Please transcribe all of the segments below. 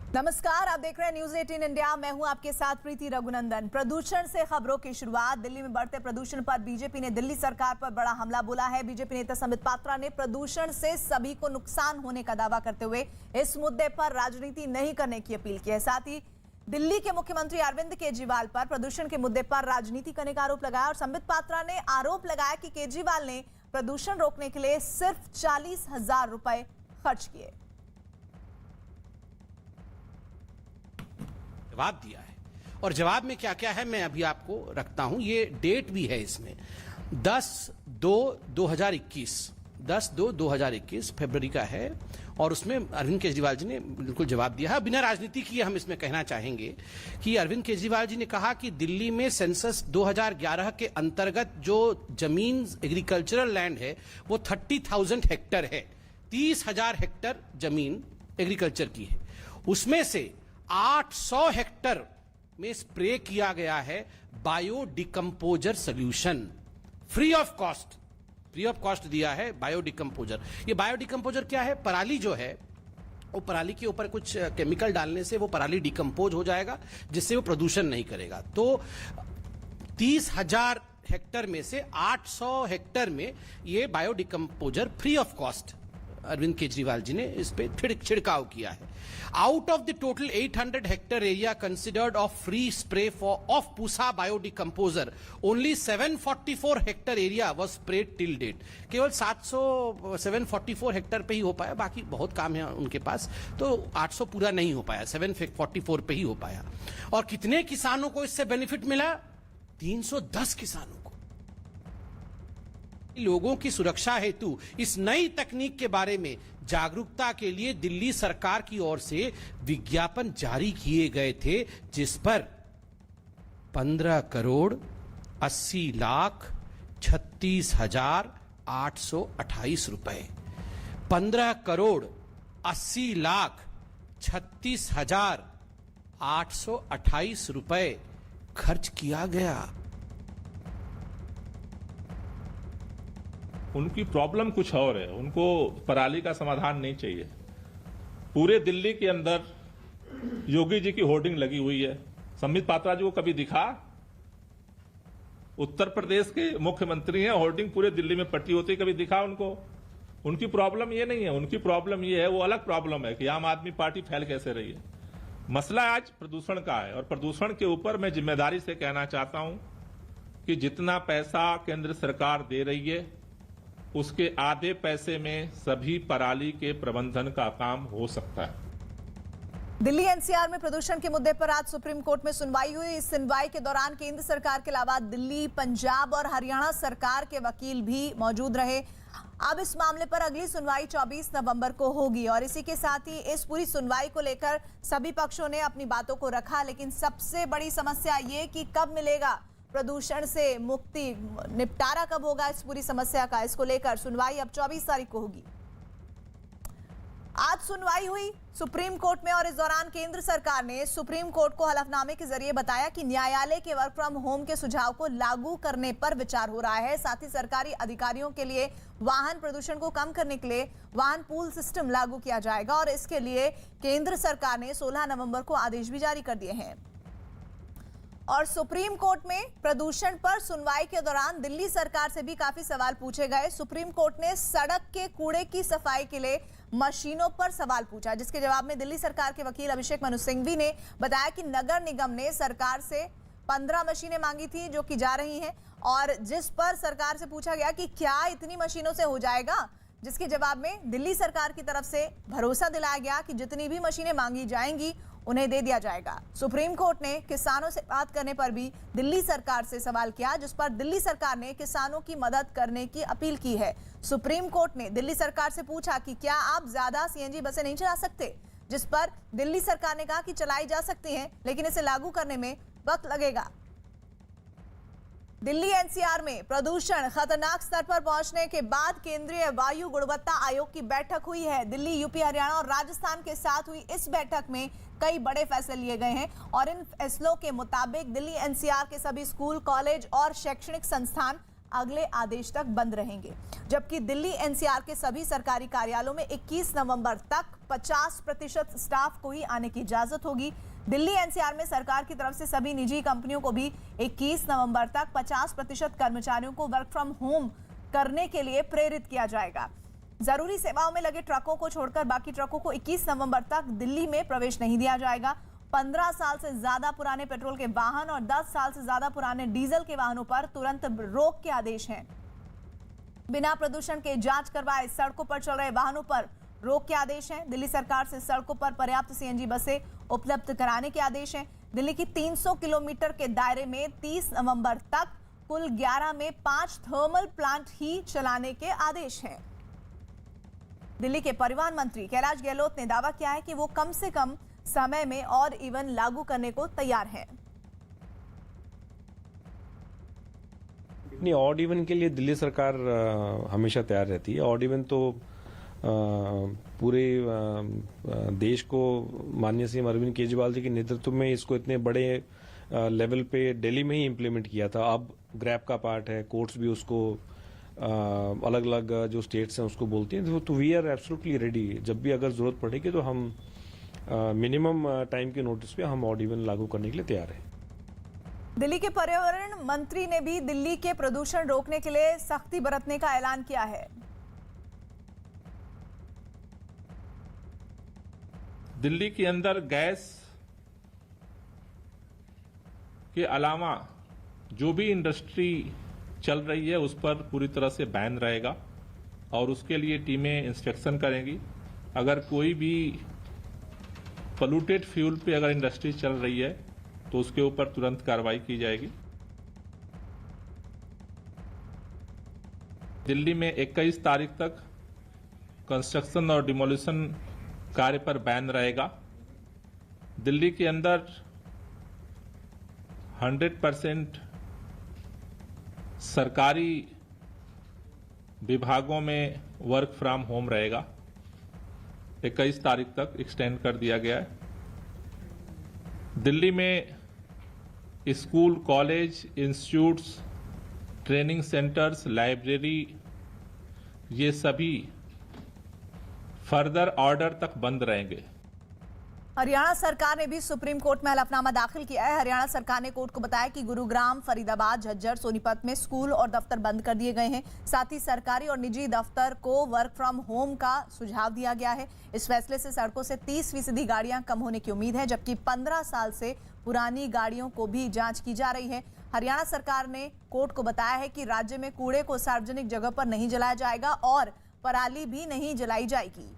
नमस्कार, आप देख रहे हैं न्यूज 18 इंडिया। मैं हूं आपके साथ प्रीति रघुनंदन। प्रदूषण से खबरों की शुरुआत। दिल्ली में बढ़ते प्रदूषण पर बीजेपी ने दिल्ली सरकार पर बड़ा हमला बोला है। बीजेपी नेता संबित पात्रा ने प्रदूषण से सभी को नुकसान होने का दावा करते हुए इस मुद्दे पर राजनीति नहीं करने की अपील की है। साथ ही दिल्ली के मुख्यमंत्री अरविंद केजरीवाल पर प्रदूषण के मुद्दे पर राजनीति करने का आरोप लगाया और संबित पात्रा ने आरोप लगाया कि केजरीवाल ने प्रदूषण रोकने के लिए सिर्फ 40,000 रुपए खर्च किए। जवाब दिया है और जवाब में क्या क्या है मैं अभी आपको रखता हूं। ये डेट भी है इसमें 10/2/2021 फरवरी का है और उसमें अरविंद केजरीवाल जी ने बिल्कुल जवाब दिया है। बिना राजनीति किए हम इसमें कहना चाहेंगे कि अरविंद केजरीवाल जी ने कहा कि दिल्ली में सेंसस 2011 के अंतर्गत जो जमीन एग्रीकल्चरल लैंड है वो 30,000 हेक्टेयर है। 30,000 हेक्टेयर जमीन एग्रीकल्चर की है। उसमें से 800 हेक्टेयर में स्प्रे किया गया है bio decomposer solution free of cost दिया है बायो डिकम्पोजर। ये बायो डिकम्पोजर क्या है? पराली जो है वो पराली के ऊपर कुछ केमिकल डालने से वो पराली डिकम्पोज हो जाएगा जिससे वो प्रदूषण नहीं करेगा। तो 30,000 हेक्टेयर में से 800 हेक्टेयर में ये bio decomposer free of cost Arvind Kejriwal ji ने इस पे छिड़काव किया है। Out of the total 800 hectare area considered of free spray of Pusa bio decomposer only 744 hectare area was spread till date. केवल 744 हेक्टेयर पे ही हो पाया, बाकी बहुत काम है उनके पास, तो 800 पूरा नहीं हो पाया, 744 पे ही हो पाया। और कितने किसानों को इससे बेनिफिट मिला? 310 किसानों को। लोगों की सुरक्षा हेतु इस नई तकनीक के बारे में जागरूकता के लिए दिल्ली सरकार की ओर से विज्ञापन जारी किए गए थे जिस पर 15,36,828 रुपए 15,36,828 रुपए खर्च किया गया। उनकी प्रॉब्लम कुछ और है, उनको पराली का समाधान नहीं चाहिए। पूरे दिल्ली के अंदर योगी जी की होर्डिंग लगी हुई है। संबित पात्रा जी को कभी दिखा? उत्तर प्रदेश के मुख्यमंत्री हैं, होर्डिंग पूरे दिल्ली में पट्टी होती, कभी दिखा उनको? उनकी प्रॉब्लम ये नहीं है, उनकी प्रॉब्लम ये है, वो अलग प्रॉब्लम है कि आम आदमी पार्टी फैल कैसे रही है। मसला आज प्रदूषण का है और प्रदूषण के ऊपर मैं जिम्मेदारी से कहना चाहता हूं कि जितना पैसा केंद्र सरकार दे रही है उसके आधे पैसे में सभी पराली के प्रबंधन का काम हो सकता है। दिल्ली एनसीआर में प्रदूषण के मुद्दे पर आज सुप्रीम कोर्ट में सुनवाई हुई। इस सुनवाई के दौरान केंद्र सरकार के अलावा दिल्ली, पंजाब और हरियाणा सरकार के वकील भी मौजूद रहे। अब इस मामले पर अगली सुनवाई 24 नवंबर को होगी और इसी के साथ ही इस पूरी सुनवाई को लेकर सभी पक्षों ने अपनी बातों को रखा। लेकिन सबसे बड़ी समस्या ये कि कब मिलेगा प्रदूषण से मुक्ति, निपटारा कब होगा इस पूरी समस्या का, इसको लेकर सुनवाई अब 24 तारीख को होगी। आज सुनवाई हुई सुप्रीम कोर्ट में और इस दौरान केंद्र सरकार ने सुप्रीम कोर्ट को हलफनामे के जरिए बताया कि न्यायालय के वर्क फ्रॉम होम के सुझाव को लागू करने पर विचार हो रहा है। साथ ही सरकारी अधिकारियों के लिए वाहन प्रदूषण को कम करने के लिए वाहन पूल सिस्टम लागू किया जाएगा और इसके लिए केंद्र सरकार ने 16 नवंबर को आदेश भी जारी कर दिए हैं। और सुप्रीम कोर्ट में प्रदूषण पर सुनवाई के दौरान दिल्ली सरकार से भी काफी सवाल पूछे गए। सुप्रीम कोर्ट ने सड़क के कूड़े की सफाई के लिए मशीनों पर सवाल पूछा, जिसके जवाब में दिल्ली सरकार के वकील अभिषेक मनु सिंघवी ने बताया कि नगर निगम ने सरकार से 15 मशीनें मांगी थी जो कि जा रही हैं और जिस पर सरकार से पूछा गया कि क्या इतनी मशीनों से हो जाएगा, जिसके जवाब में दिल्ली सरकार की तरफ से भरोसा दिलाया गया कि जितनी भी मशीनें मांगी जाएंगी उन्हें दे दिया जाएगा। सुप्रीम कोर्ट ने किसानों से बात करने पर भी दिल्ली सरकार से सवाल किया, जिस पर दिल्ली सरकार ने किसानों की मदद करने की अपील की है। सुप्रीम कोर्ट ने दिल्ली सरकार से पूछा कि क्या आप ज्यादा सीएनजी बसें नहीं चला सकते, जिस पर दिल्ली सरकार ने कहा कि चलाई जा सकती हैं लेकिन इसे लागू करने में वक्त लगेगा। दिल्ली एनसीआर में प्रदूषण खतरनाक स्तर पर पहुंचने के बाद केंद्रीय वायु गुणवत्ता आयोग की बैठक हुई है। दिल्ली, यूपी, हरियाणा और राजस्थान के साथ हुई इस बैठक में कई बड़े फैसले लिए गए हैं और इन फैसलों के मुताबिक दिल्ली एनसीआर के सभी स्कूल, कॉलेज और शैक्षणिक संस्थान अगले आदेश तक बंद रहेंगे। जबकि दिल्ली एनसीआर के सभी सरकारी कार्यालयों में 21 नवंबर तक 50% स्टाफ को ही आने की इजाजत होगी। दिल्ली एनसीआर में सरकार की तरफ से सभी निजी कंपनियों को भी 21 नवंबर तक 50% कर्मचारियों को वर्क फ्रॉम होम करने के लिए प्रेरित किया जाएगा। जरूरी सेवाओं में लगे ट्रकों को छोड़कर बाकी ट्रकों को 21 नवंबर तक दिल्ली में प्रवेश नहीं दिया जाएगा। 15 साल से ज्यादा पुराने पेट्रोल के वाहन और 10 साल से ज्यादा पुराने डीजल के वाहनों पर तुरंत रोक के आदेश हैं। बिना प्रदूषण के जांच करवाए सड़कों पर चल रहे वाहनों पर रोक के आदेश हैं। दिल्ली सरकार से सड़कों पर पर्याप्त सीएनजी बसें उपलब्ध कराने के आदेश हैं। दिल्ली की 300 किलोमीटर के दायरे में 30 नवंबर तक कुल 11 में 5 थर्मल प्लांट ही चलाने के आदेश हैं। दिल्ली के परिवहन मंत्री कैलाश गहलोत ने दावा किया है कि वो कम से कम समय में और इवन लागू करने को तैयार है। नहीं, ऑड इवन के लिए दिल्ली सरकार हमेशा तैयार रहती है। ऑड इवन तो पूरे देश को माननीय सीएम अरविंद केजरीवाल जी के नेतृत्व में इसको इतने बड़े लेवल पे दिल्ली में ही इम्प्लीमेंट किया था। अब ग्रैब का पार्ट है, कोर्ट्स भी उसको अलग अलग जो स्टेट्स हैं उसको बोलती हैं। तो वी आर एब्सोल्युटली रेडी। जब भी अगर जरूरत पड़ेगी तो हम मिनिमम टाइम के नोटिस पे हम ऑड इवन लागू करने के लिए तैयार हैं। दिल्ली के पर्यावरण मंत्री ने भी दिल्ली के प्रदूषण रोकने के लिए सख्ती बरतने का ऐलान किया है। दिल्ली के अंदर गैस के अलावा जो भी इंडस्ट्री चल रही है उस पर पूरी तरह से बैन रहेगा और उसके लिए टीमें इंस्पेक्शन करेंगी। अगर कोई भी पोल्यूटेड फ्यूल पे अगर इंडस्ट्री चल रही है तो उसके ऊपर तुरंत कार्रवाई की जाएगी। दिल्ली में 21 तारीख तक कंस्ट्रक्शन और डिमोलिशन कार्य पर बैन रहेगा। दिल्ली के अंदर 100% सरकारी विभागों में वर्क फ्रॉम होम रहेगा। 21 तारीख तक एक्सटेंड कर दिया गया है। दिल्ली में school, college, institutes, training centres, library ये सभी फर्दर ऑर्डर तक बंद रहेंगे। हरियाणा सरकार ने भी सुप्रीम कोर्ट में हलफनामा दाखिल किया है। हरियाणा सरकार ने कोर्ट को बताया कि गुरुग्राम, फरीदाबाद, झज्जर, सोनीपत में स्कूल और दफ्तर बंद कर दिए गए हैं। साथ ही सरकारी और निजी दफ्तर को वर्क फ्रॉम होम का सुझाव दिया गया है। इस फैसले से सड़कों से 30% गाड़ियां कम होने की उम्मीद है, जबकि 15 साल से पुरानी गाड़ियों को भी जांच की जा रही है। हरियाणा सरकार ने कोर्ट को बताया है कि राज्य में कूड़े को सार्वजनिक जगह पर नहीं जलाया जाएगा और पराली भी नहीं जलाई जाएगी।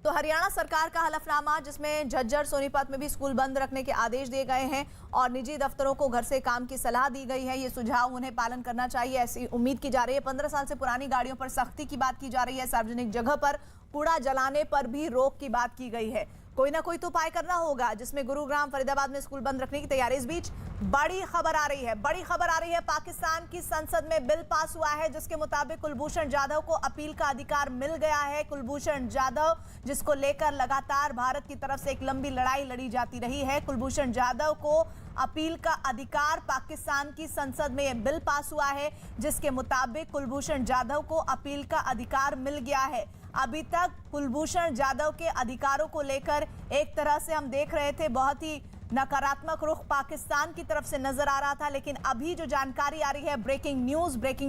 तो हरियाणा सरकार का हलफनामा, जिसमें झज्जर, सोनीपत में भी स्कूल बंद रखने के आदेश दिए गए हैं और निजी दफ्तरों को घर से काम की सलाह दी गई है। ये सुझाव उन्हें पालन करना चाहिए, ऐसी उम्मीद की जा रही है। 15 साल से पुरानी गाड़ियों पर सख्ती की बात की जा रही है। सार्वजनिक जगह पर कूड़ा जलाने पर भी रोक की बात की गई है। कोई ना कोई तो उपाय करना होगा, जिसमें गुरुग्राम, फरीदाबाद में स्कूल बंद रखने की तैयारी। इस बीच बड़ी खबर आ रही है, पाकिस्तान की संसद में बिल पास हुआ है जिसके मुताबिक कुलभूषण जाधव को अपील का अधिकार मिल गया है। कुलभूषण जाधव, जिसको लेकर लगातार भारत की तरफ से एक लंबी लड़ाई लड़ी जाती रही है, कुलभूषण जाधव को अपील का अधिकार, पाकिस्तान की संसद में यह बिल पास हुआ है जिसके मुताबिक कुलभूषण जाधव को अपील का अधिकार मिल गया है। अभी तक कुलभूषण जाधव के अधिकारों को लेकर एक तरह से हम देख रहे थे बहुत ही नकारात्मक रुख पाकिस्तान की तरफ से नजर आ रहा था, लेकिन अभी जो जानकारी आ रही है, ब्रेकिंग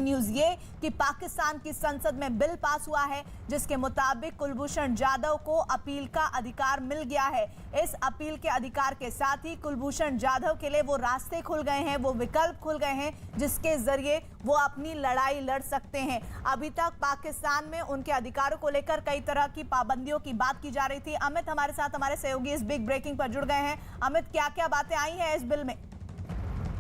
न्यूज ये कि पाकिस्तान की संसद में बिल पास हुआ है जिसके मुताबिक कुलभूषण जाधव को अपील का अधिकार मिल गया है। इस अपील के अधिकार के साथ ही कुलभूषण जाधव के लिए वो रास्ते खुल गए हैं, वो विकल्प खुल गए हैं जिसके जरिए वो अपनी लड़ाई लड़ सकते हैं। अभी तक पाकिस्तान में उनके अधिकारों को लेकर कई तरह की पाबंदियों की बात की जा रही थी। अमित हमारे साथ, हमारे सहयोगी इस बिग ब्रेकिंग पर जुड़ गए हैं। अमित, क्या क्या बातें आई हैं इस बिल में?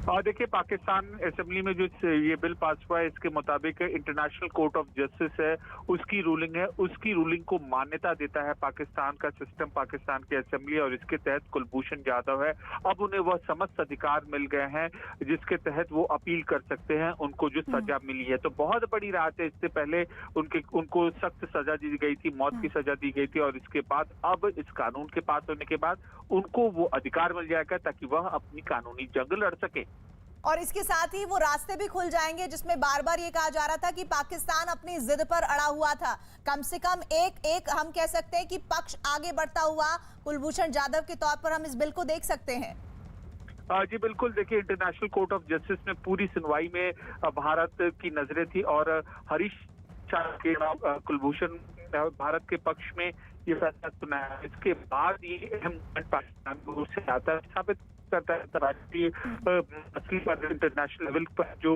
और देखिए, पाकिस्तान असेंबली में जो ये बिल पास हुआ है, इसके मुताबिक इंटरनेशनल कोर्ट ऑफ जस्टिस है, उसकी रूलिंग है, उसकी रूलिंग को मान्यता देता है पाकिस्तान का सिस्टम, पाकिस्तान की असेंबली, और इसके तहत कुलभूषण जाधव है, अब उन्हें वह समस्त अधिकार मिल गए हैं जिसके तहत वो अपील कर सकते हैं उनको जो सजा मिली है। तो बहुत बड़ी राहत है। इससे पहले उनको सख्त सजा दी गई थी, मौत की सजा दी गई थी, और इसके बाद अब इस कानून के पास होने के बाद उनको वो अधिकार मिल जाएगा ताकि वह अपनी कानूनी जंग लड़ सके। और इसके साथ ही वो रास्ते भी खुल जाएंगे जिसमें बार बार ये कहा जा रहा था कि पाकिस्तान अपनी जिद पर अड़ा हुआ था। कम से कम एक हम कह सकते हैं कि पक्ष आगे बढ़ता हुआ कुलभूषण जाधव के तौर पर हम इस बिल को देख सकते हैं। जी बिल्कुल, देखिए इंटरनेशनल कोर्ट ऑफ जस्टिस में पूरी सुनवाई में भारत की नजरें थी और हरीश के कुलभूषण भारत के पक्ष में ये फैसला सुनाया। इसके बाद ये अहम पाकिस्तान को से आता है, साबित करता है अंतर्राष्ट्रीय मसले पर इंटरनेशनल लेवल पर जो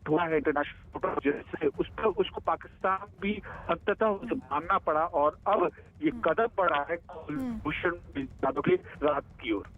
हुआ है इंटरनेशनल कोर्ट ऑफ जस्टिस उस पर उसको पाकिस्तान भी अंततः मानना पड़ा और अब ये कदम बढ़ा है कुलभूषण जाधव की राहत की ओर।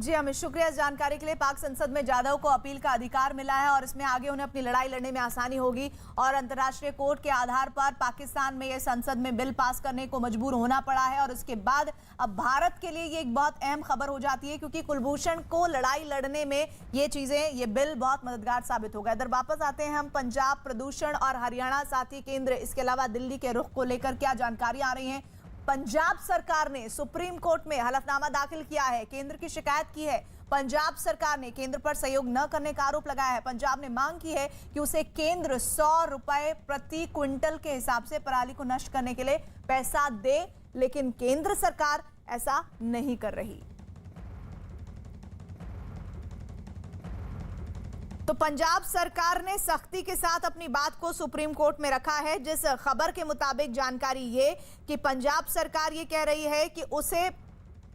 जी अमित, शुक्रिया इस जानकारी के लिए। पाक संसद में जाधव को अपील का अधिकार मिला है और इसमें आगे उन्हें अपनी लड़ाई लड़ने में आसानी होगी और अंतर्राष्ट्रीय कोर्ट के आधार पर पाकिस्तान में ये संसद में बिल पास करने को मजबूर होना पड़ा है और उसके बाद अब भारत के लिए ये एक बहुत अहम खबर हो जाती है क्योंकि कुलभूषण को लड़ाई लड़ने में ये बिल बहुत मददगार साबित होगा। इधर वापस आते हैं हम पंजाब, प्रदूषण और हरियाणा साथ ही केंद्र इसके अलावा दिल्ली के रुख को लेकर क्या जानकारी आ रही है। पंजाब सरकार ने सुप्रीम कोर्ट में हलफनामा दाखिल किया है, केंद्र की शिकायत की है। पंजाब सरकार ने केंद्र पर सहयोग न करने का आरोप लगाया है। पंजाब ने मांग की है कि उसे केंद्र 100 रुपए प्रति क्विंटल के हिसाब से पराली को नष्ट करने के लिए पैसा दे, लेकिन केंद्र सरकार ऐसा नहीं कर रही। तो पंजाब सरकार ने सख्ती के साथ अपनी बात को सुप्रीम कोर्ट में रखा है। जिस खबर के मुताबिक जानकारी ये कि पंजाब सरकार ये कह रही है कि उसे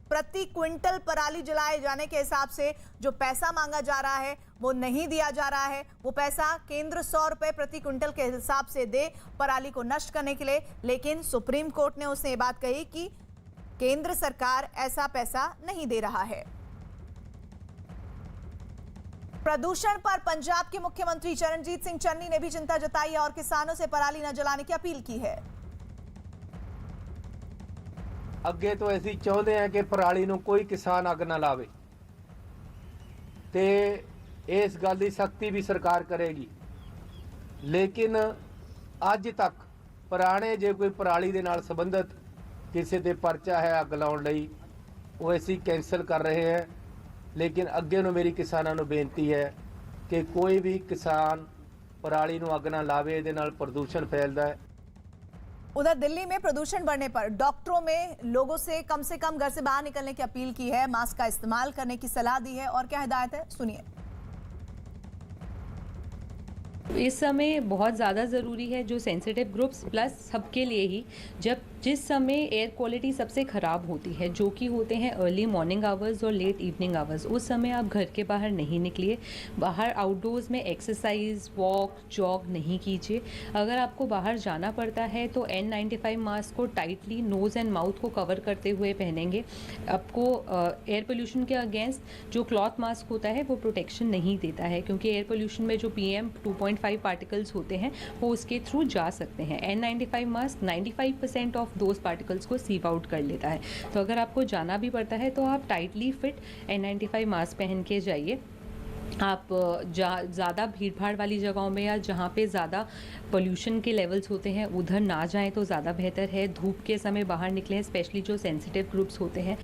प्रति क्विंटल पराली जलाए जाने के हिसाब से जो पैसा मांगा जा रहा है वो नहीं दिया जा रहा है। वो पैसा केंद्र 100 रुपए प्रति क्विंटल के हिसाब से दे पराली को नष्ट करने के लिए, लेकिन सुप्रीम कोर्ट ने उसने ये बात कही कि केंद्र सरकार ऐसा पैसा नहीं दे रहा है। प्रदूषण पर पंजाब के मुख्यमंत्री चरणजीत सिंह चन्नी ने भी चिंता जताई है और किसानों से पराली न जलाने की अपील की है। ਅੱਗੇ ਤੋਂ ਅਸੀਂ ਚਾਹੁੰਦੇ ਹਾਂ ਕਿ ਪਰਾਲੀ ਨੂੰ ਕੋਈ ਕਿਸਾਨ ਅੱਗ ਨਾ ਲਾਵੇ ਤੇ ਇਸ ਗੱਲ ਦੀ ਸਖਤੀ ਵੀ ਸਰਕਾਰ ਕਰੇਗੀ। ਲੇਕਿਨ ਅੱਜ ਤੱਕ ਪੁਰਾਣੇ ਜੇ ਕੋਈ ਪਰਾਲੀ ਦੇ ਨਾਲ ਸੰਬੰਧਿਤ ਕਿਸੇ ਤੇ ਪਰਚਾ ਹੈ ਅੱਗ ਲਾਉਣ ਲਈ ਉਹ ਅਸੀਂ ਕੈਂਸਲ ਕਰ ਰਹੇ ਹਾਂ। ਲੇਕਿਨ ਅੱਗੇ ਨੂੰ ਮੇਰੀ ਕਿਸਾਨਾਂ ਨੂੰ ਬੇਨਤੀ ਹੈ ਕਿ ਕੋਈ ਵੀ ਕਿਸਾਨ ਪਰਾਲੀ ਨੂੰ ਅੱਗ ਨਾ ਲਾਵੇ, ਇਹਦੇ ਨਾਲ ਪ੍ਰਦੂਸ਼ਣ ਫੈਲਦਾ है। उधर दिल्ली में प्रदूषण बढ़ने पर डॉक्टरों में लोगों से कम घर से बाहर निकलने की अपील की है, मास्क का इस्तेमाल करने की सलाह दी है और क्या हिदायत है सुनिए। इस समय बहुत ज़्यादा ज़रूरी है जो सेंसिटिव ग्रुप्स प्लस सबके लिए ही, जिस समय एयर क्वालिटी सबसे ख़राब होती है जो कि होते हैं अर्ली मॉर्निंग आवर्स और लेट इवनिंग आवर्स, उस समय आप घर के बाहर नहीं निकलिए। बाहर आउटडोर्स में एक्सरसाइज, वॉक, जॉग नहीं कीजिए। अगर आपको बाहर जाना पड़ता है तो N95 मास्क को टाइटली नोज़ एंड माउथ को कवर करते हुए पहनेंगे। आपको एयर पोल्यूशन के अगेंस्ट जो क्लॉथ मास्क होता है वो प्रोटेक्शन नहीं देता है क्योंकि एयर पोल्यूशन में जो PM 2.5 पार्टिकल्स होते हैं वो उसके थ्रू जा सकते हैं। N95 mask 95% of those particles को सीव आउट कर लेता है। तो अगर आपको जाना भी पड़ता है तो आप टाइटली फिट N95 मास्क पहन के जाइए। आप ज़्यादा भीड़ भाड़ वाली जगहों में या जहाँ पे ज़्यादा पोल्यूशन के लेवल्स होते हैं उधर ना जाएं तो ज़्यादा बेहतर है। धूप के समय बाहर निकलें, स्पेशली जो सेंसिटिव ग्रुप्स होते हैं।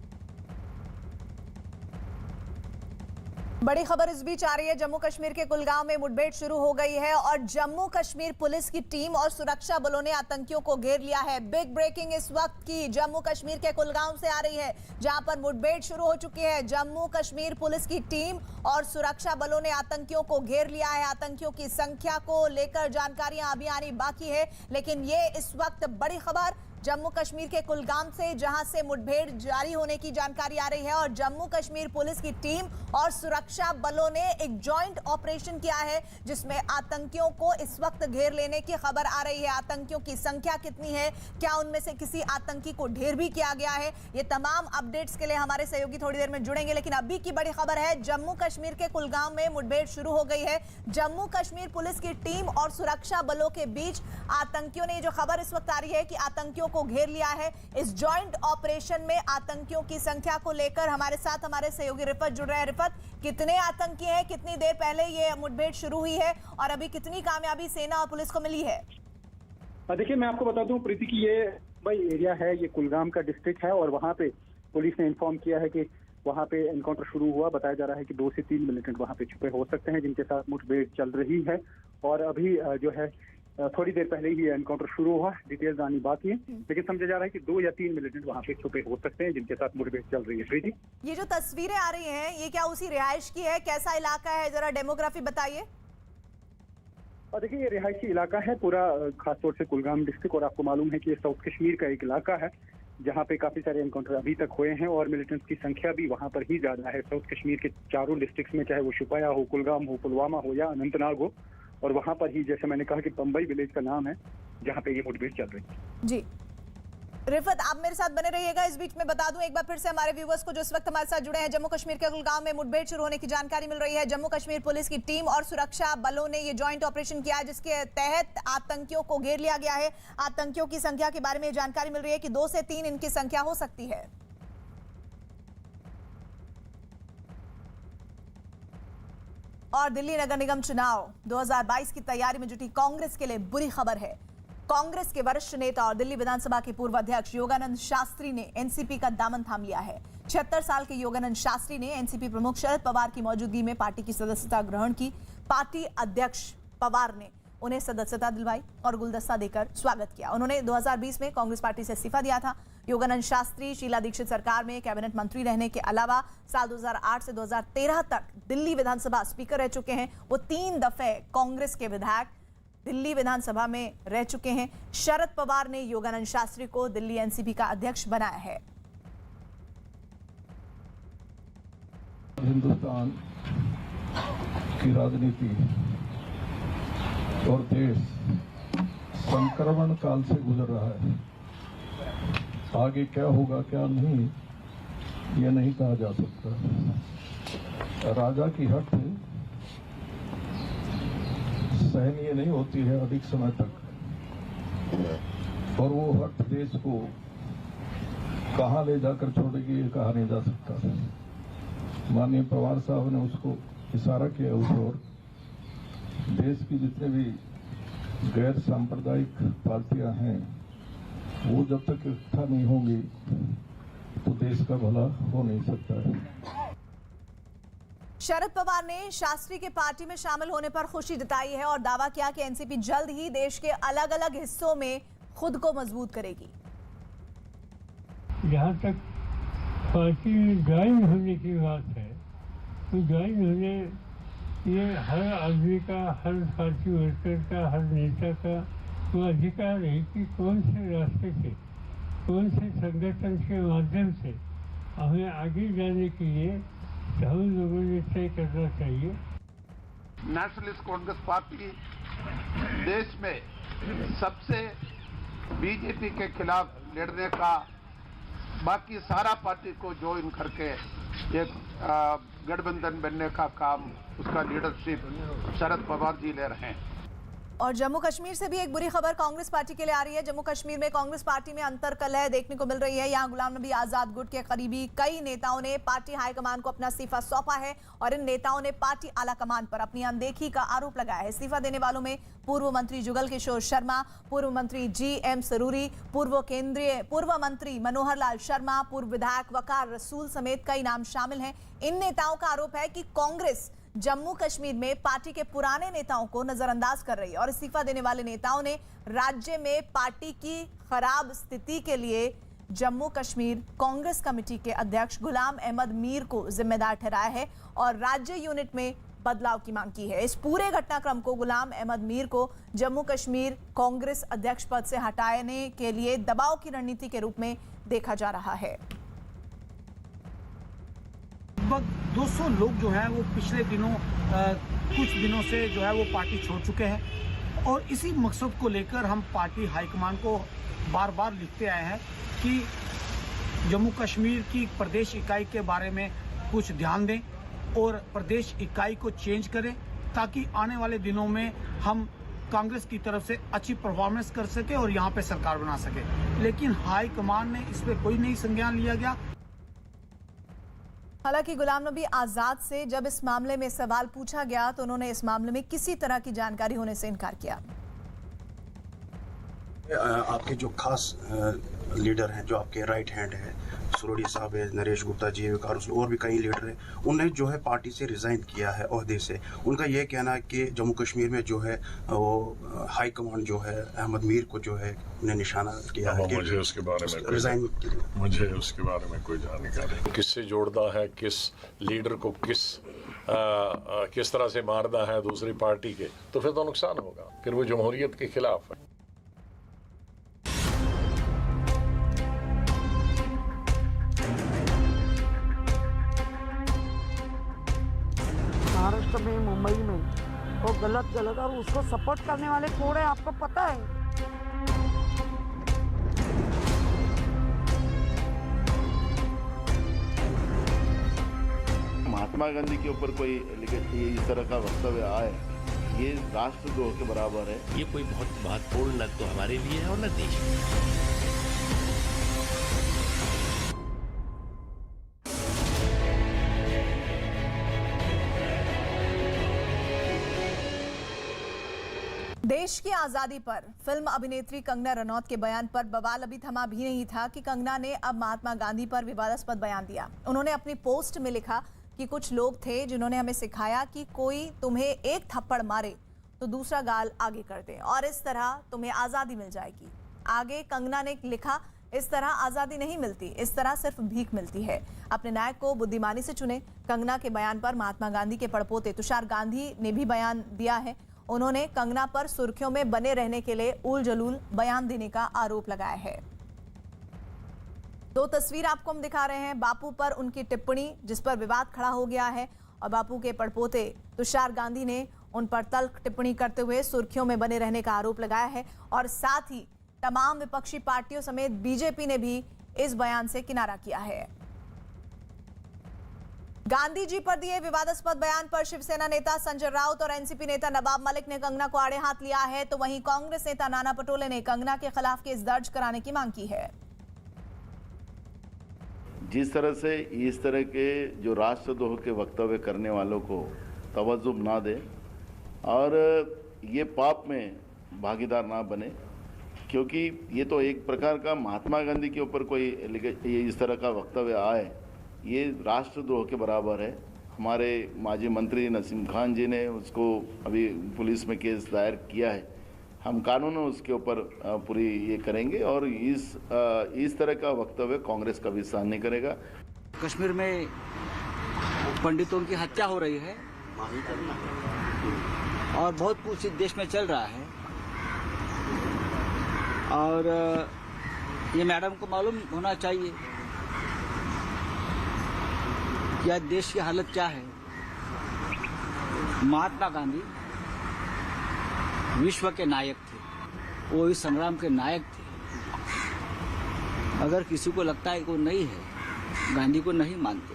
बड़ी खबर इस बीच आ रही है, जम्मू कश्मीर के कुलगांव में मुठभेड़ शुरू हो गई है और जम्मू कश्मीर पुलिस की टीम और सुरक्षा बलों ने आतंकियों को घेर लिया है। बिग ब्रेकिंग इस वक्त की जम्मू कश्मीर के कुलगांव से आ रही है जहां पर मुठभेड़ शुरू हो चुकी है। जम्मू कश्मीर पुलिस की टीम और सुरक्षा बलों ने आतंकियों को घेर लिया है। आतंकियों की संख्या को लेकर जानकारियां अभी आनी बाकी है, लेकिन ये इस वक्त बड़ी खबर जम्मू कश्मीर के कुलगाम से जहां से मुठभेड़ जारी होने की जानकारी आ रही है और जम्मू कश्मीर पुलिस की टीम और सुरक्षा बलों ने एक जॉइंट ऑपरेशन किया है जिसमें आतंकियों को इस वक्त घेर लेने की खबर आ रही है। आतंकियों की संख्या कितनी है, क्या उनमें से किसी आतंकी को ढेर भी किया गया है, ये तमाम अपडेट्स के लिए हमारे सहयोगी थोड़ी देर में जुड़ेंगे। लेकिन अभी की बड़ी खबर है, जम्मू कश्मीर के कुलगाम में मुठभेड़ शुरू हो गई है। जम्मू कश्मीर पुलिस की टीम और सुरक्षा बलों के बीच आतंकियों ने, जो खबर इस वक्त आ रही है कि आतंकियों को घेर लिया है। इस जॉइंट ऑपरेशन में आतंकियों की संख्या को लेकर हमारे साथ हमारे सहयोगी रिफत जुड़ रहे हैं। रिफत, कितने आतंकी हैं, कितनी देर पहले ये मुठभेड़ शुरू हुई है और अभी कितनी कामयाबी सेना और पुलिस को मिली है? देखिए, मैं आपको बता दूं प्रीति की ये भाई एरिया है, ये कुलगाम का डिस्ट्रिक्ट है और वहां पे पुलिस ने इन्फॉर्म किया है कि वहां पे एनकाउंटर शुरू हुआ। बताया जा रहा है कि 2 से 3 मिलिटेंट वहां पे छुपे हो सकते हैं, जिनके साथ मुठभेड़ चल रही है। और अभी जो है थोड़ी देर पहले ही एनकाउंटर शुरू हुआ, डिटेल्स आनी बाकी है, लेकिन समझा जा रहा है कि 2 या 3 मिलिटेंट वहां पे छुपे हो सकते हैं, जिनके साथ मुठभेड़ चल रही है। प्रीति, ये जो तस्वीरें आ रही हैं, ये क्या उसी रिहाइश की है? कैसा इलाका है, जरा डेमोग्राफी बताइए। और देखिए, ये रिहायशी इलाका है पूरा, खासतौर से कुलगाम डिस्ट्रिक्ट, और आपको मालूम है कि ये साउथ कश्मीर का एक इलाका है जहाँ पे काफी सारे एनकाउंटर अभी तक हुए हैं और मिलिटेंट्स की संख्या भी वहां पर ही ज्यादा है। साउथ कश्मीर के चारों डिस्ट्रिक्ट्स में, चाहे वो शुपाया हो, कुलगाम हो, पुलवामा हो या अनंतनाग हो, और वहां पर ही जैसे मैंने कहा कि बम्बई विलेज का नाम है जहाँ पे ये मुठभेड़ चल रही है। जी रिफत, आप मेरे साथ बने रहिएगा। इस बीच में बता दूं एक बार फिर से हमारे व्यूअर्स को जो इस वक्त हमारे साथ जुड़े हैं, जम्मू कश्मीर के कुलगाम में मुठभेड़ शुरू होने की जानकारी मिल रही है। जम्मू कश्मीर पुलिस की टीम और सुरक्षा बलों ने ये जॉइंट ऑपरेशन किया है, जिसके तहत आतंकियों को घेर लिया गया है। आतंकियों की संख्या के बारे में जानकारी मिल रही है कि 2 से 3 इनकी संख्या हो सकती है। और दिल्ली नगर निगम चुनाव 2022 की तैयारी में जुटी कांग्रेस के लिए बुरी खबर है। कांग्रेस के वरिष्ठ नेता और दिल्ली विधानसभा के पूर्व अध्यक्ष योगानंद शास्त्री ने एनसीपी का दामन थाम लिया है। 76 साल के योगानंद शास्त्री ने एनसीपी प्रमुख शरद पवार की मौजूदगी में पार्टी की सदस्यता ग्रहण की। पार्टी अध्यक्ष पवार ने उन्हें सदस्यता दिलवाई और गुलदस्ता देकर स्वागत किया। उन्होंने 2020 में कांग्रेस पार्टी से इस्तीफा दिया था। योगानंद शास्त्री शीला दीक्षित सरकार में कैबिनेट मंत्री रहने के अलावा साल 2008 से 2013 तक दिल्ली विधानसभा स्पीकर रह चुके हैं। वो 3 दफे कांग्रेस के विधायक दिल्ली विधानसभा में रह चुके हैं। शरद पवार ने योगानंद शास्त्री को दिल्ली एनसीपी का अध्यक्ष बनाया है। हिंदुस्तान की राजनीति और देश संक्रमण काल से गुजर रहा है। आगे क्या होगा क्या नहीं, ये नहीं कहा जा सकता। राजा की हट सहनीय नहीं होती है अधिक समय तक, और वो हट देश को कहां ले जाकर छोड़ेगी ये कहा नहीं जा सकता। माननीय पवार साहब ने उसको इशारा किया उस ओर। देश की जितने भी गैर सांप्रदायिक पार्टियां हैं, वो जब तक इकट्ठा नहीं होंगी तो देश का भला हो नहीं सकता है। शरद पवार ने शास्त्री के पार्टी में शामिल होने पर खुशी जताई है और दावा किया कि एनसीपी जल्द ही देश के अलग अलग हिस्सों में खुद को मजबूत करेगी। जहाँ तक पार्टी में ज्वाइन होने की बात है, तो ज्वाइन होने ये हर आदमी का, हर पार्टी वर्कर का, हर नेता का वो अधिकार है कि कौन से रास्ते से, कौन से संगठन के माध्यम से हमें आगे जाने के लिए हम लोगों ने तय करना चाहिए। नेशनलिस्ट कांग्रेस पार्टी देश में सबसे बीजेपी के खिलाफ लड़ने का, बाकी सारा पार्टी को ज्वाइन करके एक गठबंधन बनने का काम, उसका लीडरशिप शरद पवार जी ले रहे हैं। और जम्मू कश्मीर से भी एक बुरी खबर कांग्रेस पार्टी के लिए आ रही है। जम्मू कश्मीर में कांग्रेस पार्टी में अंतर्कलह देखने को मिल रही है। यहाँ गुलाम नबी आजाद गुट के करीबी कई नेताओं ने पार्टी हाईकमान को अपना इस्तीफा सौंपा है और इन नेताओं ने पार्टी आलाकमान पर अपनी अनदेखी का आरोप लगाया है। इस्तीफा देने वालों में पूर्व मंत्री जुगल किशोर शर्मा, पूर्व मंत्री GM सरूरी, पूर्व मंत्री मनोहर लाल शर्मा, पूर्व विधायक वकार रसूल समेत कई नाम शामिल हैं। इन नेताओं का आरोप है कि कांग्रेस जम्मू कश्मीर में पार्टी के पुराने नेताओं को नजरअंदाज कर रही है और इस्तीफा देने वाले नेताओं ने राज्य में पार्टी की खराब स्थिति के लिए जम्मू कश्मीर कांग्रेस कमेटी के अध्यक्ष गुलाम अहमद मीर को जिम्मेदार ठहराया है और राज्य यूनिट में बदलाव की मांग की है। इस पूरे घटनाक्रम को गुलाम अहमद मीर को जम्मू कश्मीर कांग्रेस अध्यक्ष पद से हटाने के लिए दबाव की रणनीति के रूप में देखा जा रहा है। लगभग 200 लोग जो हैं वो पिछले दिनों कुछ दिनों से जो है वो पार्टी छोड़ चुके हैं और इसी मकसद को लेकर हम पार्टी हाईकमान को बार बार लिखते आए हैं कि जम्मू कश्मीर की प्रदेश इकाई के बारे में कुछ ध्यान दें और प्रदेश इकाई को चेंज करें ताकि आने वाले दिनों में हम कांग्रेस की तरफ से अच्छी परफॉर्मेंस कर सके और यहाँ पे सरकार बना सके। लेकिन हाईकमान ने इस पर कोई नहीं संज्ञान लिया गया। हालांकि गुलाम नबी आजाद से जब इस मामले में सवाल पूछा गया तो उन्होंने इस मामले में किसी तरह की जानकारी होने से इनकार किया। आपके जो खास लीडर हैं जो आपके राइट हैंड है, सुरोड़ी साहब है, नरेश गुप्ता जी है, विकार और भी कई लीडर हैं, उन्हें जो है पार्टी से रिजाइन किया है ओहदे से। उनका ये कहना है कि जम्मू कश्मीर में जो है वो हाई कमांड जो है अहमद मीर को जो है उन्हें निशाना किया है। मुझे उसके बारे में कोई जानकारी नहीं। किससे जोड़ता है, किस लीडर को किस तरह से मारना है दूसरी पार्टी के, तो फिर तो नुकसान होगा, फिर वो जमहूरियत के खिलाफ है। महाराष्ट्र में, मुंबई में वो गलत और उसको सपोर्ट करने वाले थोड़े आपको पता है। महात्मा गांधी के ऊपर कोई इस तरह का वक्तव्य आए, ये राष्ट्रद्रोह के बराबर है। ये कोई बहुत महत्वपूर्ण न तो हमारे लिए है और न देश के लिए। देश की आजादी पर फिल्म अभिनेत्री कंगना रनौत के बयान पर बवाल अभी थमा भी नहीं था कि कंगना ने अब महात्मा गांधी पर विवादास्पद बयान दिया। उन्होंने अपनी पोस्ट में लिखा कि कुछ लोग थे जिन्होंने हमें सिखाया कि कोई तुम्हें एक थप्पड़ मारे तो दूसरा गाल आगे कर दे और इस तरह तुम्हें आजादी मिल जाएगी। आगे कंगना ने लिखा, इस तरह आजादी नहीं मिलती, इस तरह सिर्फ भीख मिलती है। अपने नायक को बुद्धिमानी से चुने। कंगना के बयान पर महात्मा गांधी के पड़पोते तुषार गांधी ने भी बयान दिया है। उन्होंने कंगना पर सुर्खियों में बने रहने के लिए उल जलूल बयान देने का आरोप लगाया है। दो तस्वीर आपको हम दिखा रहे हैं। बापू पर उनकी टिप्पणी जिस पर विवाद खड़ा हो गया है और बापू के पड़पोते तुषार गांधी ने उन पर तल्ख टिप्पणी करते हुए सुर्खियों में बने रहने का आरोप लगाया है और साथ ही तमाम विपक्षी पार्टियों समेत बीजेपी ने भी इस बयान से किनारा किया है। गांधी जी पर दिए विवादास्पद बयान पर शिवसेना नेता संजय राउत और एनसीपी नेता नवाब मलिक ने कंगना को आड़े हाथ लिया है, तो वहीं कांग्रेस नेता नाना पटोले ने कंगना के खिलाफ केस दर्ज कराने की मांग की है। जिस तरह से इस तरह के जो राष्ट्रद्रोह के वक्तव्य करने वालों को तवज्जो ना दे और ये पाप में भागीदार ना बने, क्योंकि ये तो एक प्रकार का महात्मा गांधी के ऊपर कोई इस तरह का वक्तव्य आए, ये राष्ट्रद्रोह के बराबर है। हमारे माजी मंत्री नसीम खान जी ने उसको अभी पुलिस में केस दायर किया है। हम कानून उसके ऊपर पूरी ये करेंगे और इस तरह का वक्तव्य कांग्रेस कभी सहन नहीं करेगा। कश्मीर में पंडितों की हत्या हो रही है और बहुत कुछ देश में चल रहा है और ये मैडम को मालूम होना चाहिए कि आज देश की हालत क्या है। महात्मा गांधी विश्व के नायक थे, वो इस संग्राम के नायक थे। अगर किसी को लगता है कि वो नहीं है, गांधी को नहीं मानते,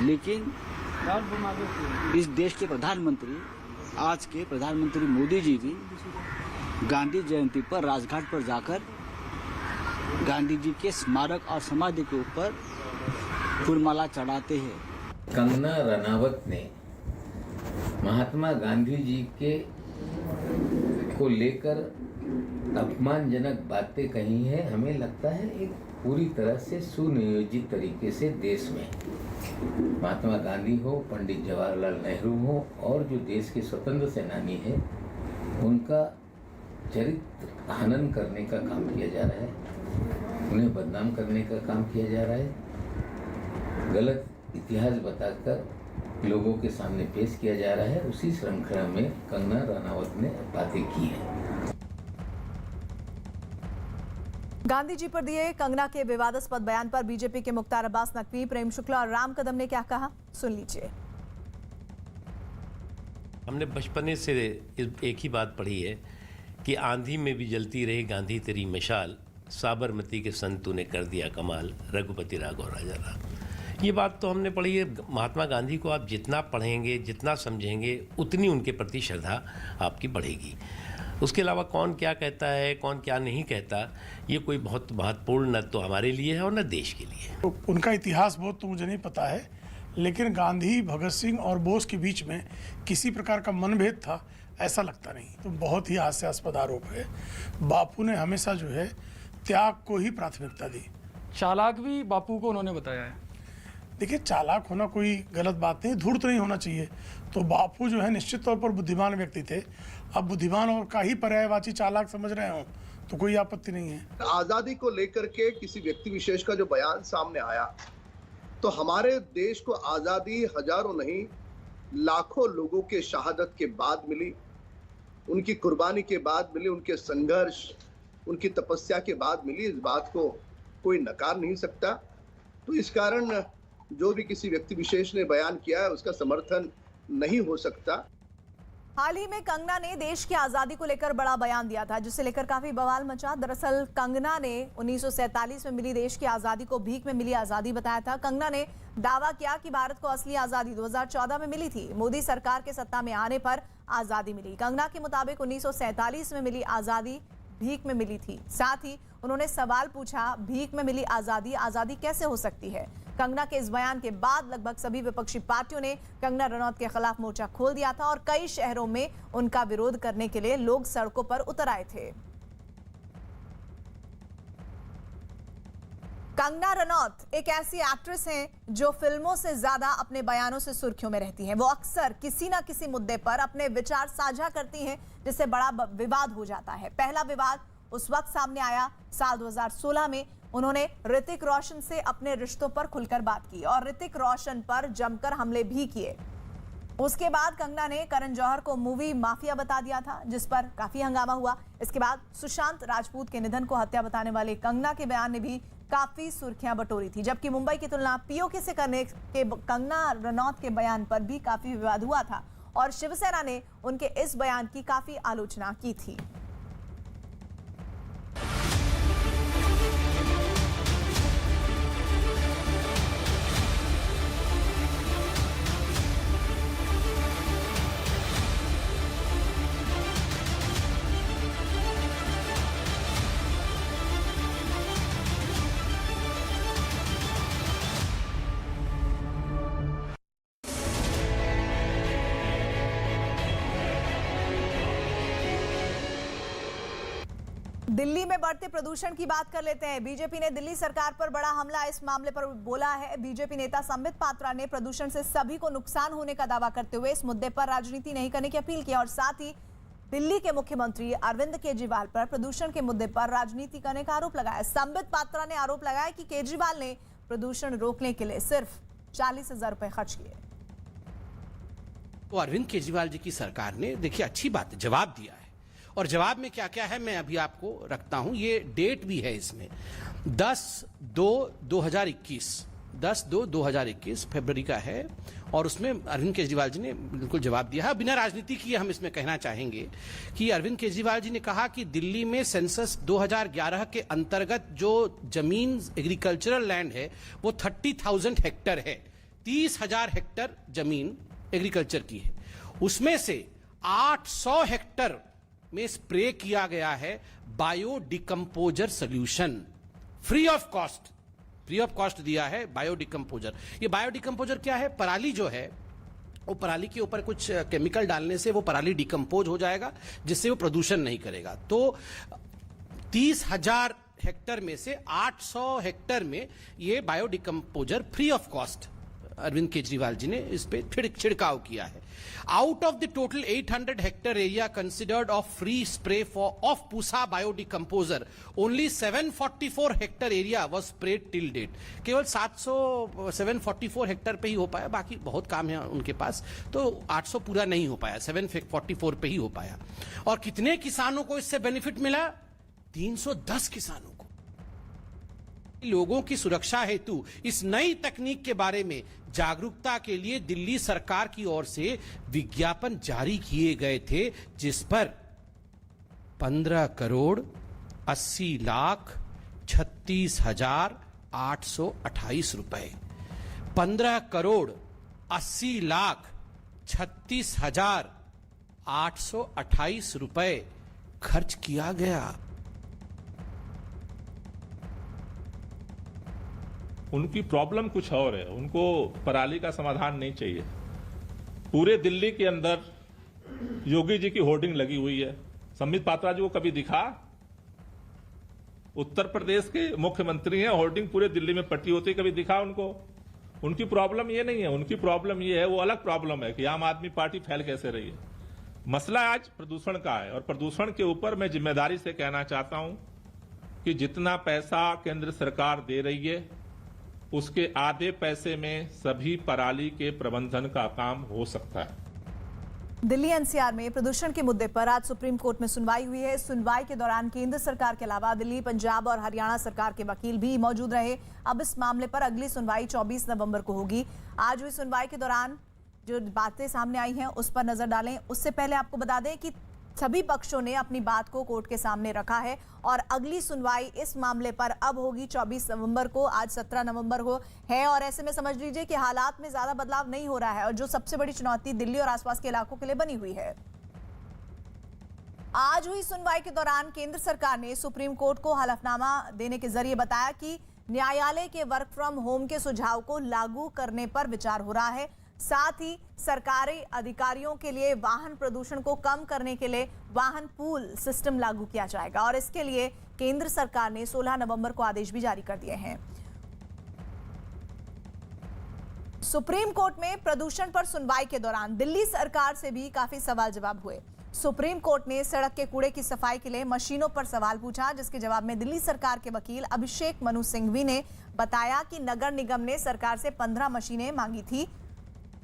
लेकिन इस देश के प्रधानमंत्री, आज के प्रधानमंत्री मोदी जी भी गांधी जयंती पर राजघाट पर जाकर गांधी जी के स्मारक और समाधि के ऊपर फूलमाला चढ़ाते हैं। कंगना रनावत ने महात्मा गांधी जी के को लेकर अपमानजनक बातें कही है। हमें लगता है एक पूरी तरह से सुनियोजित तरीके से देश में महात्मा गांधी हो, पंडित जवाहरलाल नेहरू हो और जो देश के स्वतंत्र सेनानी है, उनका चरित्र हनन करने का काम किया जा रहा है, उन्हें बदनाम करने का काम किया जा रहा है, गलत इतिहास बताकर लोगों के सामने पेश किया जा रहा है। उसी श्रृंखला में कंगना रनावत ने बातें की है। गांधी जी पर दिए कंगना के विवादास्पद बयान पर बीजेपी के मुख्तार अब्बास नकवी, प्रेम शुक्ला और राम कदम ने क्या कहा, सुन लीजिए। हमने बचपने से एक ही बात पढ़ी है कि आंधी में भी जलती रही गांधी तेरी मशाल, साबरमती के संत तूने कर दिया कमाल, रघुपति राघव राजा राम। ये बात तो हमने पढ़ी है। महात्मा गांधी को आप जितना पढ़ेंगे, जितना समझेंगे, उतनी उनके प्रति श्रद्धा आपकी बढ़ेगी। उसके अलावा कौन क्या कहता है, कौन क्या नहीं कहता, ये कोई बहुत महत्वपूर्ण न तो हमारे लिए है और न देश के लिए। उनका इतिहास बहुत तो मुझे नहीं पता है, लेकिन गांधी, भगत सिंह और बोस के बीच में किसी प्रकार का मनभेद था ऐसा लगता नहीं। तो बहुत ही हास्यास्पद आरोप है। बापू ने हमेशा जो है त्याग को ही प्राथमिकता दी। चालाक भी बापू को उन्होंने बताया है। देखिए, चालाक होना कोई गलत बात नहीं, धूर्त नहीं होना चाहिए। तो बापू जो है निश्चित तौर पर बुद्धिमान व्यक्ति थे। अब बुद्धिमान और का ही पर्यायवाची चालाक समझ रहे हो तो कोई आपत्ति नहीं है। आजादी को लेकर के किसी व्यक्ति विशेष का जो बयान सामने आया, तो हमारे देश को आजादी हजारों नहीं लाखों लोगों के शहादत के बाद मिली, उनकी कुर्बानी के बाद मिली, उनके संघर्ष, उनकी तपस्या के बाद मिली। इस बात को कोई नकार नहीं सकता। तो इस कारण जो भी किसी व्यक्ति विशेष ने बयान किया है उसका समर्थन नहीं हो सकता। हाल ही में कंगना ने देश की आजादी को लेकर बड़ा बयान दिया था, जिसे लेकर काफी बवाल मचा। दरअसल कंगना ने 1947 में मिली देश की आजादी को भीख में मिली आजादी बताया था। कंगना ने दावा किया कि भारत को असली आजादी 2014 में मिली थी, मोदी सरकार के सत्ता में आने पर आजादी मिली। कंगना के मुताबिक 1947 में मिली आजादी भीख में मिली थी। साथ ही उन्होंने सवाल पूछा, भीख में मिली आजादी आजादी कैसे हो सकती है? कंगना के इस बयान के बाद लगभग सभी विपक्षी पार्टियों ने कंगना रनौत के खिलाफ मोर्चा खोल दिया था और कई शहरों में उनका विरोध करने के लिए लोग सड़कों पर उतर आए थे। कंगना रनौत एक ऐसी एक्ट्रेस हैं जो फिल्मों से ज्यादा अपने बयानों से सुर्खियों में रहती हैं। वो अक्सर किसी ना किसी मुद्दे पर अपने विचार साझा करती हैं, जिससे बड़ा विवाद हो जाता है। पहला विवाद उस वक्त सामने आया साल 2016 में। उन्होंने ऋतिक रोशन से अपने रिश्तों पर खुलकर बात की और ऋतिक रोशन पर जमकर हमले भी किए। उसके बाद कंगना ने करण जौहर को मूवी माफिया बता दिया था, जिस पर काफी हंगामा हुआ। इसके बाद सुशांत राजपूत के निधन को हत्या बताने वाले कंगना के बयान ने भी काफी सुर्खियां बटोरी थी। जबकि मुंबई की तुलना पीओके से करने के कंगना रनौत के बयान पर भी काफी विवाद हुआ था और शिवसेना ने उनके इस बयान की काफी आलोचना की थी। दिल्ली में बढ़ते प्रदूषण की बात कर लेते हैं। बीजेपी ने दिल्ली सरकार पर बड़ा हमला इस मामले पर बोला है। बीजेपी नेता संबित पात्रा ने प्रदूषण से सभी को नुकसान होने का दावा करते हुए इस मुद्दे पर राजनीति नहीं करने की अपील की और साथ ही दिल्ली के मुख्यमंत्री अरविंद केजरीवाल पर प्रदूषण के मुद्दे पर राजनीति करने का आरोप लगाया। संबित पात्रा ने आरोप लगाया कि केजरीवाल ने प्रदूषण रोकने के लिए सिर्फ 40,000 रुपए खर्च किए। तो अरविंद केजरीवाल जी की सरकार ने देखिए अच्छी बात जवाब दिया है और जवाब में क्या क्या है मैं अभी आपको रखता हूं। ये डेट भी है इसमें 10/2/2021 फरवरी का है और उसमें अरविंद केजरीवाल जी ने बिल्कुल जवाब दिया है। बिना राजनीति किए हम इसमें कहना चाहेंगे कि अरविंद केजरीवाल जी ने कहा कि दिल्ली में सेंसस 2011 के अंतर्गत जो जमीन एग्रीकल्चरल लैंड है वो 30,000 हेक्टर है। 30,000 हेक्टर जमीन एग्रीकल्चर की है, उसमें से 800 हेक्टर में स्प्रे किया गया है बायोडिकम्पोजर सोल्यूशन फ्री ऑफ कॉस्ट दिया है बायोडिकम्पोजर। ये बायोडिकम्पोजर क्या है? पराली जो है वो पराली के ऊपर कुछ केमिकल डालने से वो पराली डिकम्पोज हो जाएगा, जिससे वो प्रदूषण नहीं करेगा। तो 30,000 हेक्टर में से 800 हेक्टर में ये biodecomposer free of cost Arvind Kejriwal ji ने इस पे छिड़काव किया है। Out of the total 800 hectare area considered of free spray of Pusa biodecomposer, only 744 hectare area was spread till date. केवल 744 हेक्टर पे ही हो पाया, बाकी बहुत काम है उनके पास, तो 800 पूरा नहीं हो पाया, 744 पे ही हो पाया। और कितने किसानों को इससे बेनिफिट मिला? 310 किसानों को। लोगों की सुरक्षा हेतु इस नई तकनीक के बारे में जागरूकता के लिए दिल्ली सरकार की ओर से विज्ञापन जारी किए गए थे, जिस पर 15,36,36,828 रुपए, 15,36,36,828 रुपए खर्च किया गया। उनकी प्रॉब्लम कुछ और है, उनको पराली का समाधान नहीं चाहिए। पूरे दिल्ली के अंदर योगी जी की होर्डिंग लगी हुई है। संबित पात्रा जी को कभी दिखा? उत्तर प्रदेश के मुख्यमंत्री हैं, होर्डिंग पूरे दिल्ली में पट्टी होती, कभी दिखा उनको? उनकी प्रॉब्लम ये नहीं है, उनकी प्रॉब्लम ये है, वो अलग प्रॉब्लम है कि आम आदमी पार्टी फैल कैसे रही है। मसला आज प्रदूषण का है और प्रदूषण के ऊपर मैं जिम्मेदारी से कहना चाहता हूं कि जितना पैसा केंद्र सरकार दे रही है उसके आधे पैसे में सभी पराली के प्रबंधन का काम हो सकता है। दिल्ली एनसीआर में प्रदूषण के मुद्दे पर आज सुप्रीम कोर्ट में सुनवाई हुई है। सुनवाई के दौरान केंद्र सरकार के अलावा दिल्ली, पंजाब और हरियाणा सरकार के वकील भी मौजूद रहे। अब इस मामले पर अगली सुनवाई 24 नवंबर को होगी। आज हुई सुनवाई के दौरान जो बातें सामने आई हैं उस पर नजर डालें। उससे पहले आपको बता दें कि सभी पक्षों ने अपनी बात को कोर्ट के सामने रखा है और अगली सुनवाई इस मामले पर अब होगी 24 नवंबर को। आज 17 नवंबर को है और ऐसे में समझ लीजिए कि हालात में ज्यादा बदलाव नहीं हो रहा है और जो सबसे बड़ी चुनौती दिल्ली और आसपास के इलाकों के लिए बनी हुई है। आज हुई सुनवाई के दौरान केंद्र सरकार ने सुप्रीम कोर्ट को हलफनामा देने के जरिए बताया कि न्यायालय के वर्क फ्रॉम होम के सुझाव को लागू करने पर विचार हो रहा है। साथ ही सरकारी अधिकारियों के लिए वाहन प्रदूषण को कम करने के लिए वाहन पूल सिस्टम लागू किया जाएगा और इसके लिए केंद्र सरकार ने 16 नवंबर को आदेश भी जारी कर दिए हैं। सुप्रीम कोर्ट में प्रदूषण पर सुनवाई के दौरान दिल्ली सरकार से भी काफी सवाल जवाब हुए। सुप्रीम कोर्ट ने सड़क के कूड़े की सफाई के लिए मशीनों पर सवाल पूछा, जिसके जवाब में दिल्ली सरकार के वकील अभिषेक मनु सिंघवी ने बताया कि नगर निगम ने सरकार से 15 मशीनें मांगी थी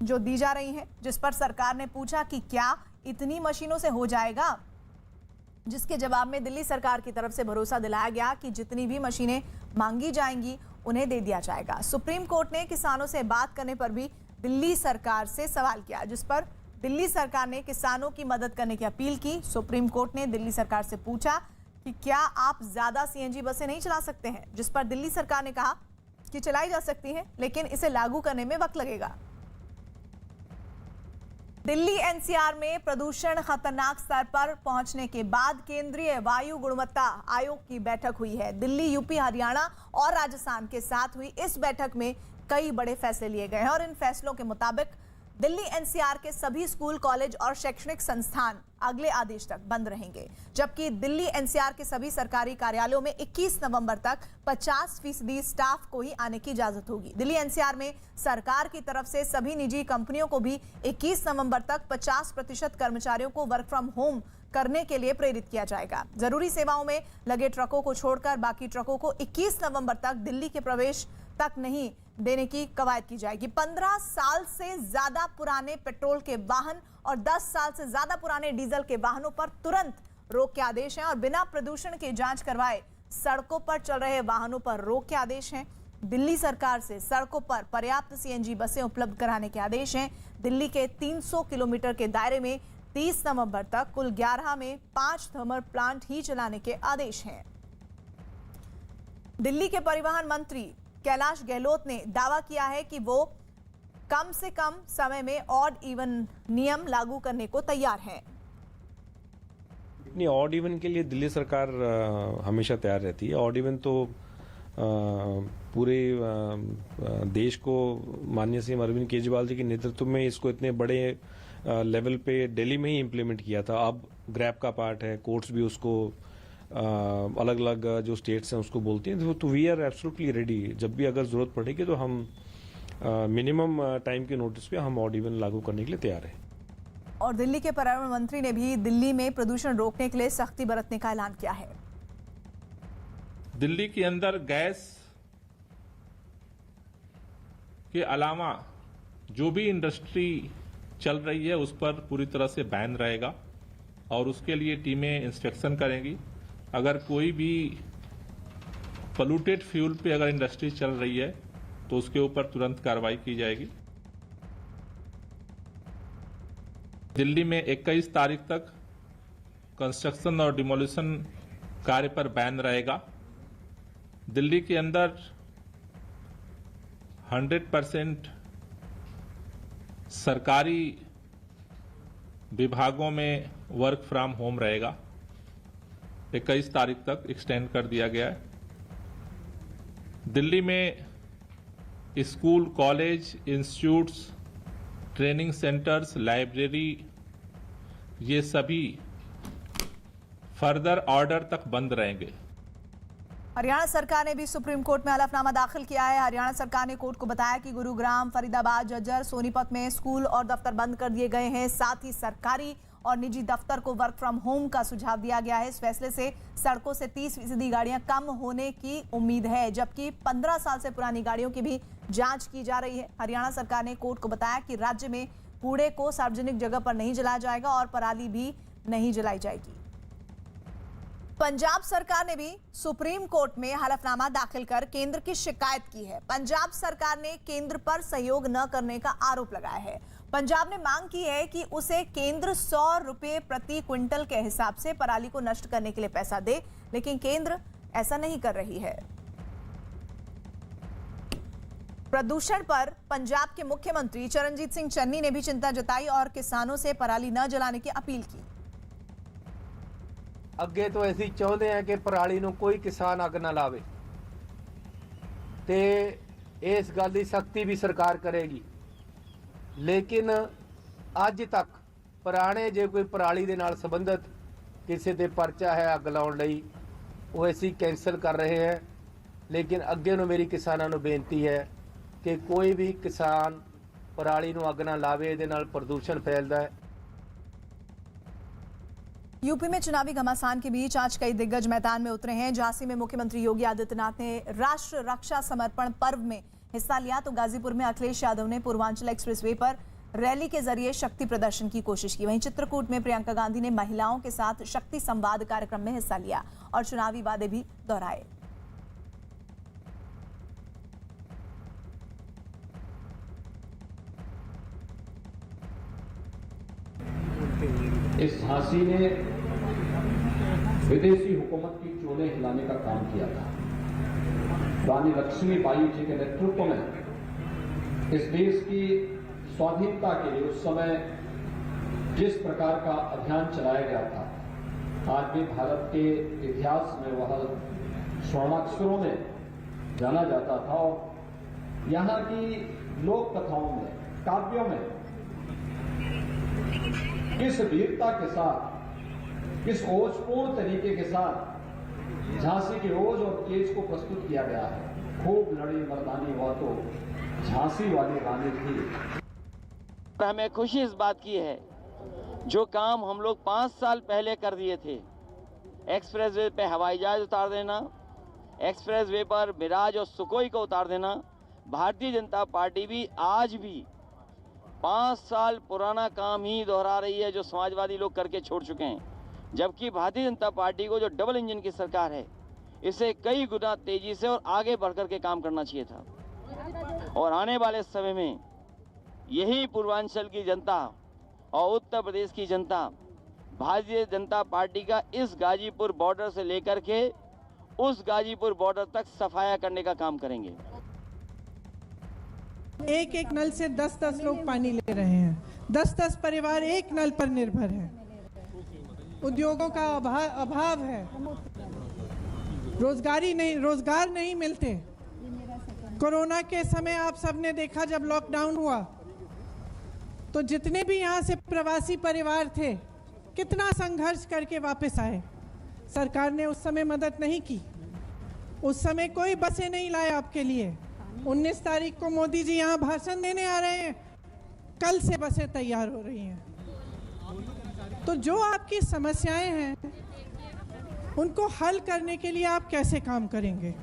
जो दी जा रही हैं, जिस पर सरकार ने पूछा कि क्या इतनी मशीनों से हो जाएगा, जिसके जवाब में दिल्ली सरकार की तरफ से भरोसा दिलाया गया कि जितनी भी मशीनें मांगी जाएंगी उन्हें दे दिया जाएगा। सुप्रीम कोर्ट ने किसानों से बात करने पर भी दिल्ली सरकार से सवाल किया, जिस पर दिल्ली सरकार ने किसानों की मदद करने की अपील की। सुप्रीम कोर्ट ने दिल्ली सरकार से पूछा कि क्या आप ज्यादा सीएनजी बसें नहीं चला सकते हैं, जिस पर दिल्ली सरकार ने कहा कि चलाई जा सकती हैं लेकिन इसे लागू करने में वक्त लगेगा। दिल्ली एनसीआर में प्रदूषण खतरनाक स्तर पर पहुंचने के बाद केंद्रीय वायु गुणवत्ता आयोग की बैठक हुई है। दिल्ली, यूपी, हरियाणा और राजस्थान के साथ हुई इस बैठक में कई बड़े फैसले लिए गए हैं और इन फैसलों के मुताबिक दिल्ली एनसीआर के सभी स्कूल, कॉलेज और शैक्षणिक संस्थान अगले आदेश तक बंद रहेंगे, जबकि दिल्ली एनसीआर के सभी सरकारी कार्यालयों में 21 नवंबर तक 50% स्टाफ को ही आने की इजाजत होगी। दिल्ली एनसीआर में सरकार की तरफ से सभी निजी कंपनियों को भी 21 नवंबर तक 50% कर्मचारियों को वर्क फ्रॉम होम करने के लिए प्रेरित किया जाएगा। जरूरी सेवाओं में लगे ट्रकों को छोड़कर बाकी ट्रकों को 21 नवंबर तक दिल्ली के प्रवेश तक नहीं देने की कवायद की जाएगी। 15 साल से ज्यादा पुराने पेट्रोल के वाहन और 10 साल से ज्यादा पुराने डीजल के वाहनों पर तुरंत रोक के आदेश हैं और बिना प्रदूषण की जांच करवाए सड़कों पर चल रहे वाहनों पर रोक के आदेश हैं। दिल्ली सरकार से सड़कों पर पर्याप्त सीएनजी बसें उपलब्ध कराने के आदेश हैं। दिल्ली के 300 किलोमीटर के दायरे में 30 नवंबर तक कुल 11 में 5 थर्मल प्लांट ही चलाने के आदेश हैं। दिल्ली के परिवहन मंत्री कैलाश गहलोत ने दावा किया है कि वो कम से कम समय में ऑड इवन नियम लागू करने को तैयार है। नहीं, ऑड इवन के लिए दिल्ली सरकार हमेशा तैयार रहती है। ऑड इवन तो पूरे देश को माननीय सीएम अरविंद केजरीवाल जी के नेतृत्व में इसको इतने बड़े लेवल पे दिल्ली में ही इम्प्लीमेंट किया था। अब ग्रैब का पार्ट है, कोर्ट्स भी उसको अलग अलग जो स्टेट्स हैं उसको बोलती हैं। तो वी आर एब्सोल्युटली रेडी। जब भी अगर जरूरत पड़ेगी तो हम मिनिमम टाइम के नोटिस पे हम ऑड इवन लागू करने के लिए तैयार हैं। और दिल्ली के पर्यावरण मंत्री ने भी दिल्ली में प्रदूषण रोकने के लिए सख्ती बरतने का ऐलान किया है। दिल्ली के अंदर गैस के अलावा जो भी इंडस्ट्री चल रही है उस पर पूरी तरह से बैन रहेगा और उसके लिए टीमें इंस्पेक्शन करेंगी। अगर कोई भी पोल्यूटेड फ्यूल पे अगर इंडस्ट्री चल रही है तो उसके ऊपर तुरंत कार्रवाई की जाएगी। दिल्ली में 21 तारीख तक कंस्ट्रक्शन और डिमोलिशन कार्य पर बैन रहेगा। दिल्ली के अंदर 100% सरकारी विभागों में वर्क फ्रॉम होम रहेगा। 21 तारीख तक एक्सटेंड कर दिया गया है। दिल्ली में school, college, institutes, training centres, library ये सभी फर्दर ऑर्डर तक बंद रहेंगे। हरियाणा सरकार ने भी सुप्रीम कोर्ट में हलफनामा दाखिल किया है। हरियाणा सरकार ने कोर्ट को बताया कि गुरुग्राम, फरीदाबाद, झज्जर, सोनीपत में स्कूल और दफ्तर बंद कर दिए गए हैं। साथ ही सरकारी और निजी दफ्तर को वर्क फ्रॉम होम का सुझाव दिया गया है। इस फैसले से सड़कों से 30% गाड़ियां कम होने की उम्मीद है, जबकि 15 साल से पुरानी गाड़ियों की भी जांच की जा रही है। हरियाणा सरकार ने कोर्ट को बताया कि राज्य में कूड़े को सार्वजनिक जगह पर नहीं जलाया जाएगा और पराली भी नहीं जलाई जाएगी। पंजाब सरकार ने भी सुप्रीम कोर्ट में हलफनामा दाखिल कर केंद्र की शिकायत की है। पंजाब सरकार ने केंद्र पर सहयोग न करने का आरोप लगाया है। पंजाब ने मांग की है कि उसे केंद्र 100 रुपए प्रति क्विंटल के हिसाब से पराली को नष्ट करने के लिए पैसा दे, लेकिन केंद्र ऐसा नहीं कर रही है। प्रदूषण पर पंजाब के मुख्यमंत्री चरणजीत सिंह चन्नी ने भी चिंता जताई और किसानों से पराली न जलाने की अपील की। ਅੱਗੇ ਤੋਂ ਅਸੀਂ ਚਾਹੁੰਦੇ ਹਾਂ ਕਿ ਪਰਾਲੀ ਨੂੰ ਕੋਈ ਕਿਸਾਨ ਅੱਗ ਨਾ ਲਾਵੇ ਤੇ ਇਸ ਗੱਲ ਦੀ ਸਖਤੀ ਵੀ ਸਰਕਾਰ ਕਰੇਗੀ। ਲੇਕਿਨ ਅੱਜ ਤੱਕ ਪੁਰਾਣੇ ਜੇ ਕੋਈ ਪਰਾਲੀ ਦੇ ਨਾਲ ਸੰਬੰਧਿਤ ਕਿਸੇ ਤੇ ਪਰਚਾ ਹੈ ਅੱਗ ਲਾਉਣ ਲਈ, ਉਹ ਅਸੀਂ ਕੈਂਸਲ ਕਰ ਰਹੇ ਹਾਂ। ਲੇਕਿਨ ਅੱਗੇ ਨੂੰ ਮੇਰੀ ਕਿਸਾਨਾਂ ਨੂੰ ਬੇਨਤੀ ਹੈ ਕਿ ਕੋਈ ਵੀ ਕਿਸਾਨ ਪਰਾਲੀ ਨੂੰ ਅੱਗ ਨਾ ਲਾਵੇ, ਇਹਦੇ ਨਾਲ ਪ੍ਰਦੂਸ਼ਣ ਫੈਲਦਾ ਹੈ। यूपी में चुनावी घमासान के बीच आज कई दिग्गज मैदान में उतरे हैं। झांसी में मुख्यमंत्री योगी आदित्यनाथ ने राष्ट्र रक्षा समर्पण पर्व में हिस्सा लिया, तो गाजीपुर में अखिलेश यादव ने पूर्वांचल एक्सप्रेसवे पर रैली के जरिए शक्ति प्रदर्शन की कोशिश की। वहीं चित्रकूट में प्रियंका गांधी ने महिलाओं के साथ शक्ति संवाद कार्यक्रम में हिस्सा लिया और चुनावी वादे भी दोहराए। इस झांसी ने विदेशी हुकूमत की चोलें हिलाने का काम किया था। रानी लक्ष्मीबाई जी के नेतृत्व में इस देश की स्वाधीनता के लिए उस समय जिस प्रकार का अभियान चलाया गया था, आज भी भारत के इतिहास में वह स्वर्णाक्षरों में जाना जाता था। और यहाँ की लोक कथाओं में, काव्यों में किस वीरता के साथ, किस ओजपूर्ण तरीके के साथ झांसी के ओज और तेज को प्रस्तुत किया गया है। खूब लड़ी मर्दानी हुआ तो झांसी वाली रानी थी। हमें खुशी इस बात की है, जो काम हम लोग 5 साल पहले कर दिए थे, एक्सप्रेसवे पे हवाई जहाज उतार देना, एक्सप्रेसवे पर मिराज और सुकोई को उतार देना, भारतीय जनता पार्टी भी आज भी 5 साल पुराना काम ही दोहरा रही है जो समाजवादी लोग करके छोड़ चुके हैं। जबकि भारतीय जनता पार्टी को जो डबल इंजन की सरकार है, इसे कई गुना तेजी से और आगे बढ़कर के काम करना चाहिए था। और आने वाले समय में यही पूर्वांचल की जनता और उत्तर प्रदेश की जनता भारतीय जनता पार्टी का इस गाजीपुर बॉर्डर से लेकर के उस गाजीपुर बॉर्डर तक सफाया करने का काम करेंगे। एक एक नल से 10-10 लोग पानी ले रहे हैं। 10-10 परिवार एक नल पर निर्भर है। उद्योगों का अभाव है, रोजगार नहीं मिलते। कोरोना के समय आप सबने देखा, जब लॉकडाउन हुआ तो जितने भी यहाँ से प्रवासी परिवार थे, कितना संघर्ष करके वापस आए। सरकार ने उस समय मदद नहीं की। उस समय कोई बसें नहीं लाए आपके लिए। 19 तारीख को मोदी जी यहाँ भाषण देने आ रहे हैं, कल से बसें तैयार हो रही हैं। तो जो आपकी समस्याएं हैं, उनको हल करने के लिए आप कैसे काम करेंगे?